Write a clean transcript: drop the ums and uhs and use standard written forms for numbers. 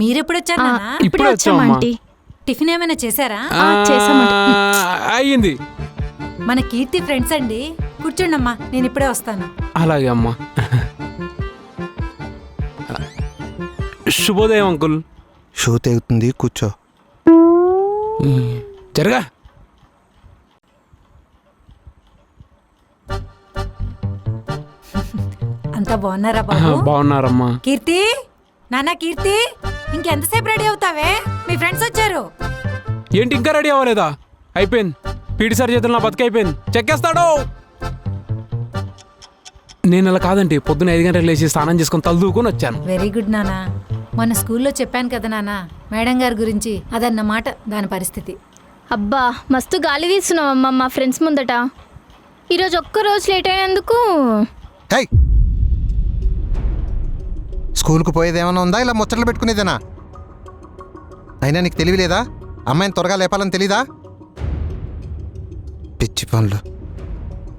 మీరెప్పుడు వచ్చారు నాన్న? ఇప్పుడే వచ్చాం ఆంటీ. టిఫిన్ ఏమైనా చేశారా? చేసామండి. అయ్యింది. మన కీర్తి ఫ్రెండ్స్ అండి. కూర్చోండమ్మా, నేను ఇప్పుడే వస్తాను. అలాగే అమ్మా. శుభోదయం అంకుల్. షూ తెగుతుంది, కూర్చో. జరగా. అంతా బాగున్నారా బాబు? బాగున్నారమ్మా. కీర్తి, నాన్న కీర్తి, ఇంకెంతసేపు రెడీ అవుతావే? మీ ఫ్రెండ్స్ వచ్చారు. ఏంటి ఇంకా రెడీ అవ్వలేదా? అయిపోయింది. పీటీ సార్ చేతులు నా బతికి అయిపోయింది. చెక్కేస్తాడు. నేను అలా కాదండి, పొద్దున్న 5 గంటలకు లేచి స్నానం చేసుకుని తలదూకొని వచ్చాను. వెరీ గుడ్ నాన్న. మన స్కూల్లో చెప్పాను కదా నాన్న మేడం గారి గురించి. అదన్నమాట దాని పరిస్థితి. అబ్బా మస్తు గాలి తీస్తున్నావమ్మా మా ఫ్రెండ్స్ ముందట. ఈరోజు ఒక్కరోజు లేట్ అయినందుకు. హై, స్కూల్కి పోయేది ఏమైనా ఉందా, ఇలా ముచ్చట్లు పెట్టుకునేదేనా? అయినా నీకు తెలియలేదా? అమ్మాయిని త్వరగా లేపాలని తెలీదా? పిచ్చి పనులు.